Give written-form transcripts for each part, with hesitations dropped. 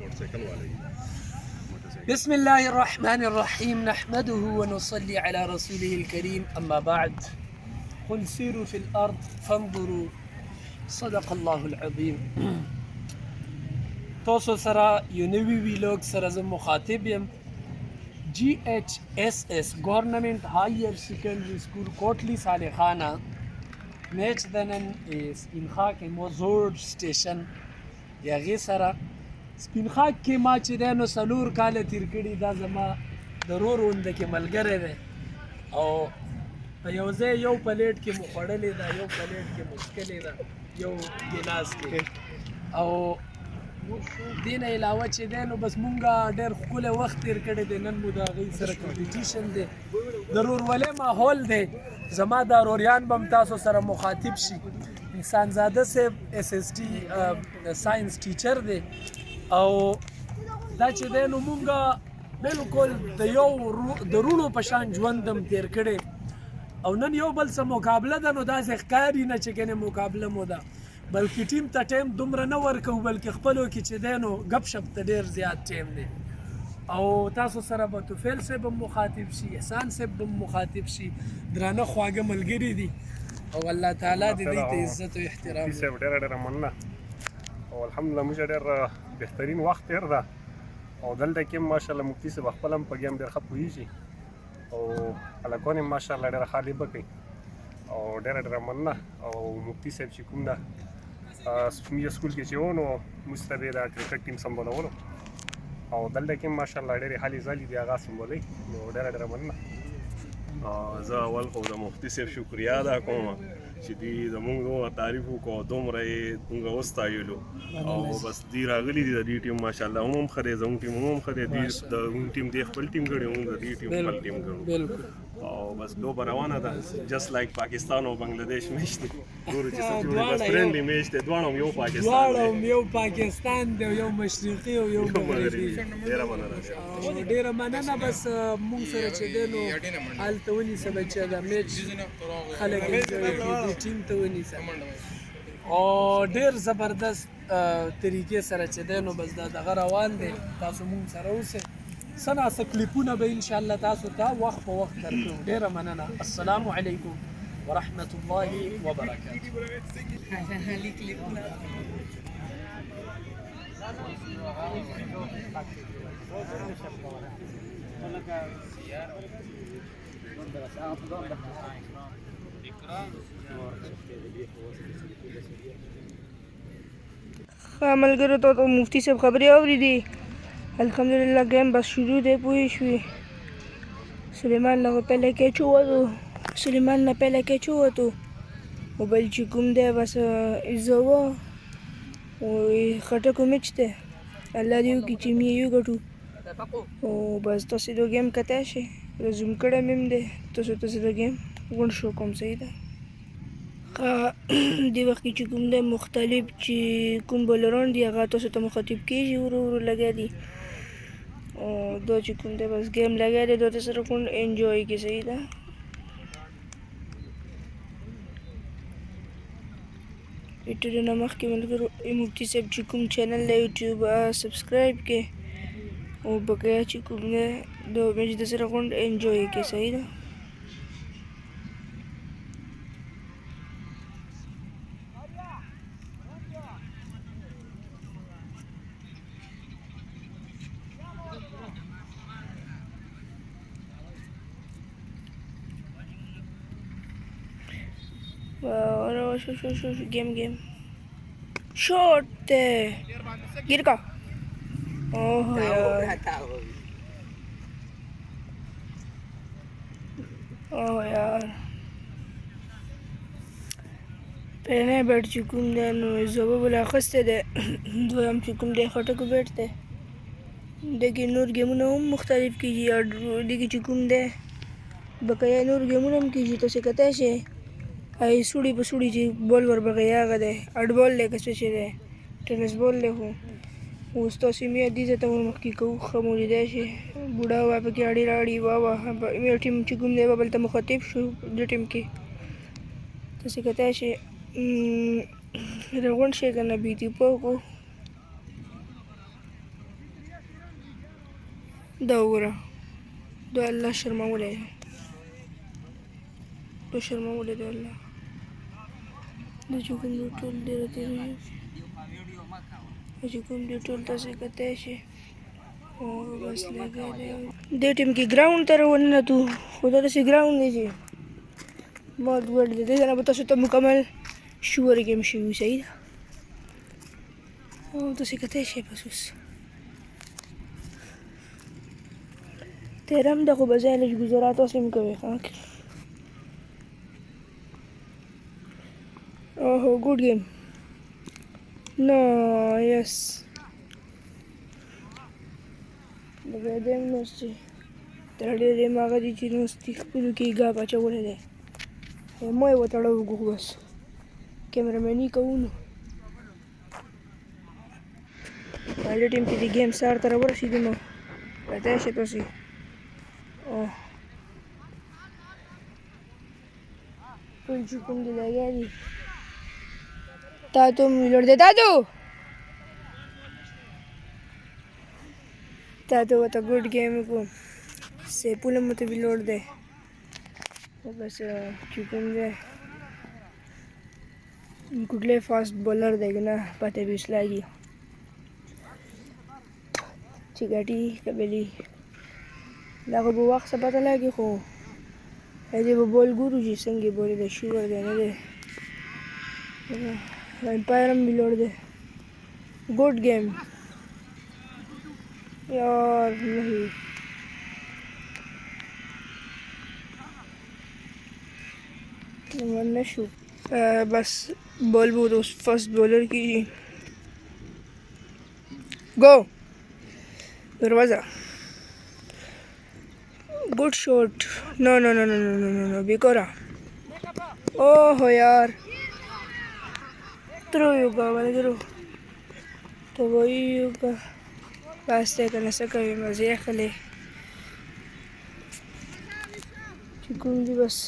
मोटरसाइकिल वाले ही بسم الله الرحمن الرحيم نحمده ونصلي على رسوله الكريم أما بعد قل سيروا في الأرض فانظروا صدق الله العظيم تاسو سره یو نوی ویلوګ سره زه مخاطب یم GHSS گورنمنٹ هایر سیکنډري سکول کوټلی صالح خانه میچ د نن سپین خاک موزوډ سټیشن د هغې سره سپین خاک کې ما چې دی نو څلور کاله تېر کړي دا زما د ورور غونده کې ملګری دی او په یو ځای یو پلیټ کې مو خوړلې ده یو پلیټ کې مو څښلې ده یو ګیلاس کې او دې نه علاوه چې دی نو بس مونږ ډېر ښکلی وخت تېر کړی دی نن مو د هغوی سره کمپټیشن دی د ورورولۍ ماحول دی زما دا وروریان به هم تاسو سره مخاطب شي انسانزاده صاحب SST ساینس ټیچر دی او دا چې دی نو مونږ بلکل د یو د وروڼو په شان ژوند هم تېر کړی او نن یو بل څه مقابله ده نو داسې ښکاري نه چې ګنې مقابله مو ده بلکې ټیم ته ټایم دومره نه ورکوو بلکې خپلو کې چې دی نو ګپ شپ ته ډېر زیات ټایم دی او تاسو سره به توفیل صاحب هم مخاطب شي احسان صاحب هم مخاطب شي درانه خواږه ملګري دي او الله تعالی دې دوی ته عزت او احترام مفتي صاحب ډېره مننه او الحمدلله موږ ډېر بهترین وخت تېر ده او دلته کې ماشاءالله مفتي صاحب خپل هم په ګیم ډېر ښه پوهېږي او هلکان یې ماشاءالله ډېره ښه لیبه کوي او ډېره مننه او مفتي صاحب چې کوم ده مې سکول کې چې و نو موږ ته به د کرکټ ټیم سمبالولو او دلته کې ماشاءالله ډېرې هلې ځلې دي هغه سمبولوي نو ډېره مننه زه اول خو د مفتي صاحب شکریا ادا کوم چې دوی زموږ دومره تعریف وکړو دومره یې موږ وستایلو او بس دوی راغلي دي د دې ټیم ماشاءالله هم ښه دی زموږ ټیم هم ښه دی دوی د ټیم دی خپل ټیم ګڼي موږ د دې ټیم خپل ټیم ګڼو او بس لوبه روانه ده جست لایک پاکستان او بنگلاديش میچ دی ګورو چې څه جوړي بس فرندلی میچ دی دواړه هم یو پاکستان دی یو مشرقي او یو مغربي ډېره مننه بس مونږ سره چې دی نو هلته ونیسه بچه دا میچ خلک انجوی کړي دې ټیم ته ونیسه او ډېر زبردست طریقې سره چې دی نو بس دا دغه روان دی تاسو مونږ سره اوسئ څه ناڅه کلیپونه به انشاءالله تاسو ته وخت په وخت درکړو ډېره مننه السلام علیکم ورحمة الله وبركاته ملګرو ته مفتي صاحب خبرې اورېدې الحمدلله گیم بس شروع دی پوه شوې سلیمان نه پهله کیچ ووتو او بل چې کوم دی بس زه وه او خټکو میچ دی الله دې وکړي چې موږ یې وګټو او بس تاسې د گیم کتی شئ رزوم کړی مې هم دی تاسو ته زه د گیم غونډ شو کوم صحیح ده دې وخت کې چې کوم دی مختلف چې کوم بولران دي هغه تاسو ته مخاطب کېږي ورو لګیا دي او دا چې کوم دی بس گیم لګیا دی دا ته سره کوم انجوی کې صحیح ده یوټیوب نه مخکې ملګرو مفتي صاحب چې کوم چینل دی یوټیوب سبسکرایب کې او بقیه چې کوم دی د میچ د سره غونډ انجوی کې صحیح ده شو گیم شوٹ گر کا اوه یار پہلے بیٹ چې کوم دی نو زوبه بل اخیستی دی دویم چې کوم دی خټکو بیټ دی دغې نور ګیمونه هم مختلف کېږي دغې چې کوم دی بقیه نور ګیمونه هم کېږي تاسې کتی شئ سوړي په سوړي چې بال وربغی هغه دی اټ بال دی که څه چې دی ټینس بال دی خو اوس تاسې مې دې ځای ته ورمخکې کوو ښه مو لیدی شي بوډا وه پکې اړې راړې وه مې ټیم چې کوم دی بل ته مخاطب شو دې ټیم کې تاسې کتی شئ راغونډ شئ که نه بې تیپه وکړو دا وګوره دا الله شرمولی دا شرمولی دی الله دا چې کوم دی ټول دی راته چې کوم دی ټول تاسې کتی شي او بس لګی دی دې ټیم کې ګراؤنډ ته ورننوتو خو دا داسې ګراؤنډ دی چې बहुत ګډ دی دې نه به تاسو ته مکمل شور ګیم شوي صحیح ده او تاسې کتی شئ بس اوس تیره هم ده خو به ځای لږ ګزارات اوس هم کوي اوهو ګوډ ګیم نایس لږ دی هم نوستې تر ډېرې هم هغه دي چې نوستي خپلو کې یې ګاپ اچولی دی مه یې وتړه وګو بس کیمرامیني کوو نو پهلې ټیم کې د ګیم سار ته راورسېدو نو کتی شئ تاسې ټول چې کوم دي لګیا دي تاتو ویلوړ دی تاتو ورته ګوډ ګیم وکړو سیپول هم ورته ویلوړ دی بس چې کوم دی ګوډلی فاسټ بولر دی که نه پته به اوس لګي چې ګټي که بلي دا خو به وخت څه پته لګي خو دې به بول ګورو چې څنګه یې بولي دی شور دی نه دی امپایر هم ویلوړ دی ګوډ گیم یار نہیں ورنہ شو بس بال بود اس فرسٹ بولر کی گو دروازہ good shot no no no no no no no no बिकोरा oh यार थ्रो होगा वाले करो तो वही होगा वास्ते करने से कभी मजे खले चिकन दी बस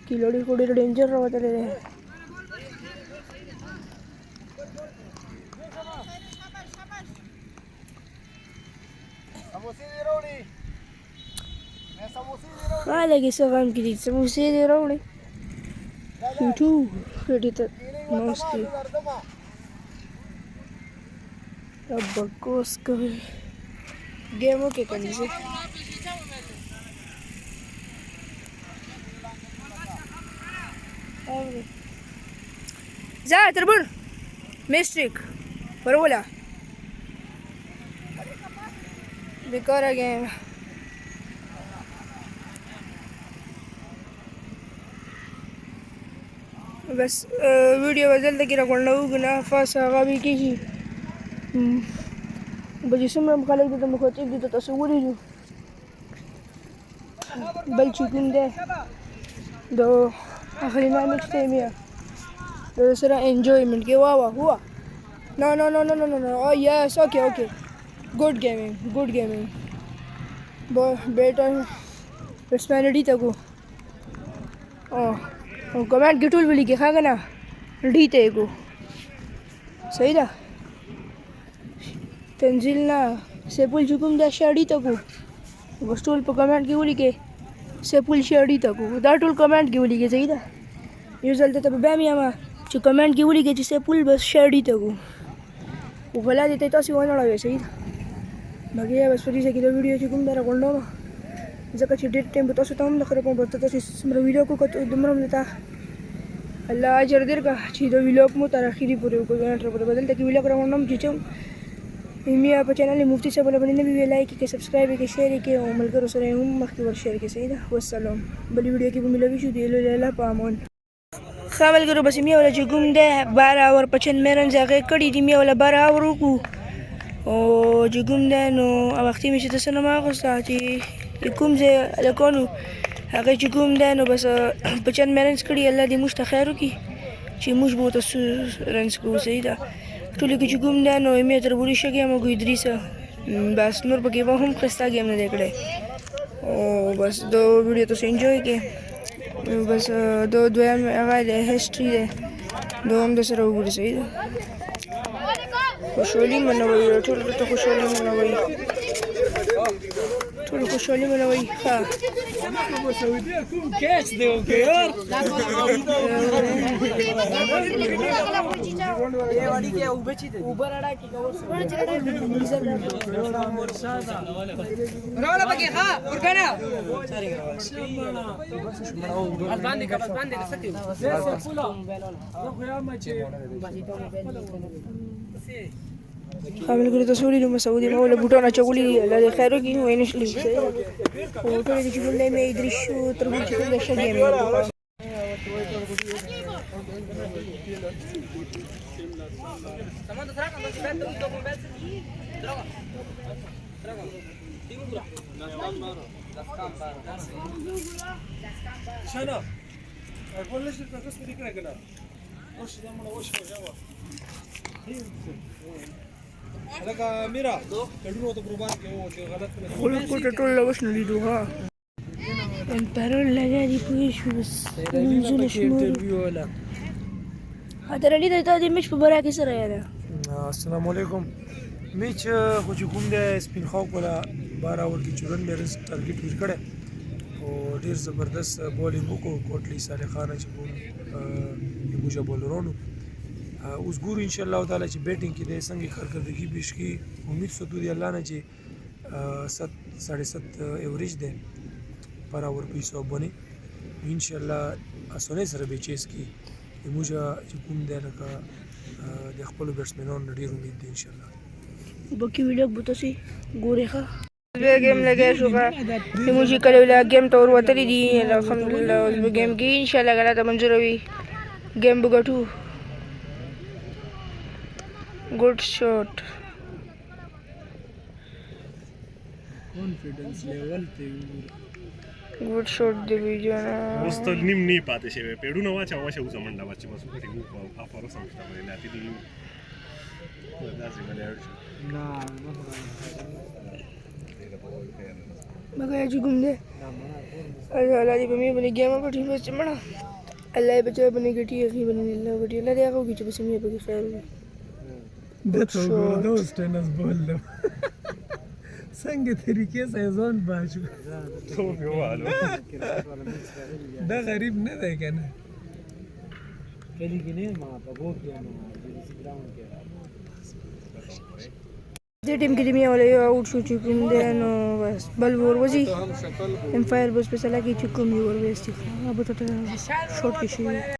किलोड़ी कोड़ी डेंजर रहा तेरे lagi seorang gini semua dia orang ni itu ready tak mesti bagus ke game okay kan ni za terbun mistake berolah bekara game बस वीडियो बदल तक रखना होगा फास आगा भी की बजे सुमरा खाली तो मुखतिब दी तो तस्वीर जो बल चुकून दे दो आखिरी मैच थे मिया तो सरा एंजॉयमेंट के वाह वाह हुआ no no no no no no no oh yes okay okay good gaming better personality तक ओह कमेंट गिटुल बोली के खागा ना डीते को सही था तंजिल ना सेपुल चुकुम दा शाड़ी तको बस टोल पर कमेंट की बोली के सेपुल शाड़ी तको दा टोल कमेंट की बोली के सही था यूजुअल तो बैमिया मा जो कमेंट की बोली के सेपुल बस शाड़ी तको वो भला देते तो सी वाला है सही था बाकी बस फिर से की वीडियो चुकुम दा रखना ځکه چې ډېر ټایم به تاسو ته هم د خره کوم ورته تاسو څومره ویډیو کو دومره هم ته الله اجر درکړه چې د ویډیو مو تر اخري پورې وکړو غنټه پورې بدل ته کې ویډیو کراوم چې میا په چینل مفتی صاحب باندې نه وی لایک کې سبسکرایب کې شیر کې او ملګرو سره هم مخکې ور شیر کې سي دا والسلام بل ویډیو کې به ملوي شو دی له پامون خامل ګرو بس میا ولا چې ګوم ده 12 اور 55 میرن ځای کړي دی میا ولا 12 اور کو او چې ګوم ده نو وختي مې چې تاسو نه ما غوسه چې کوم ځای لکونو هغه چې کوم دی نو بس 55 رنز کړي الله دې موږ ته خیر وکړي چې موږ به ورته رنز کوو صحیح ده ټولې کې چې کوم دی نو مې تر بوري ښه ګیم وکړو ادریسه بس نور پکې به هم ښایسته ګیم نه دی کړی او بس دو ویډیو تاسو انجوی کړئ بس دویم هغه د هسټري دی دوهم د سره وګورئ صحیح ده خوشحالي منوي ټول ته خوشحالي منوي ټول خوشحالي منوي ها کوم کیچ دی اوکې یار راولا پکې ها ورکنه حامل کړی تاسو ولې نو مسعودي ما ولا بوټونه چغولي الله دې خیر وکړي وینې شلې او ټول دې چې ګلې مې درې شو تر مو چې څنګه شګې مې خلک کوټه ټول لوش نه لیدو ها امپرر لګا دی پوه شو بس منځونه شمول حاضر علي د میچ په برا کې سره یاره السلام علیکم میچ خو چې کوم دی سپین خاک ولا 12 اور کې 94 رنز ټارګټ ور کړه او ډیر زبردست بولینګ وکړو کوټلی صالح خان چې کوم یوه بولرونو اوس ګورو ان شاء الله تعالی چې بیټینګ کې د څنګه کارکردګي پیش کی امید ستو دی الله نه چې 7.5 ایوریج ده پر اور پیسو باندې ان شاء الله اسونه سره به چیز کی موږ چې کوم دی لکه د خپل بیټسمنانو ډیر امید دی ان شاء الله باقي ویډیو بوتاسي ګوري ښه گیم لګا شو کا موږ کله ولا گیم تور وتلی دي الحمدلله اوس به گیم کې ان شاء الله غلطه منظور وي گیم بغټو good shot confidence level ته good shot دی ویډیو نه اوس ته نیم نه پاتې شوی پیډونه واچا واشه اوس منډه واچي بس وکړي وو په افارو سمشته باندې لاته دی داسې ولر نه مګر چې کوم دی الله دې په مې باندې گیم په ټیم کې مړه الله یې بچو باندې ګټي هغه باندې الله ګټي الله دې هغه چې بس مې په خیر وي دته وګوره دوست ټینس بول له څنګه طریقې سره ځون باشو ته ویوالو دا غریب نه دی کنه کلی کې نه ما په بو کې ما ګراوند کې دې ټیم کې مې ولا یو اوټ شو چې کوم دی نو بس بل ور وځي ام فایر بس په سلا کې چې کوم یو ور وېستي هغه ته شورت کې شي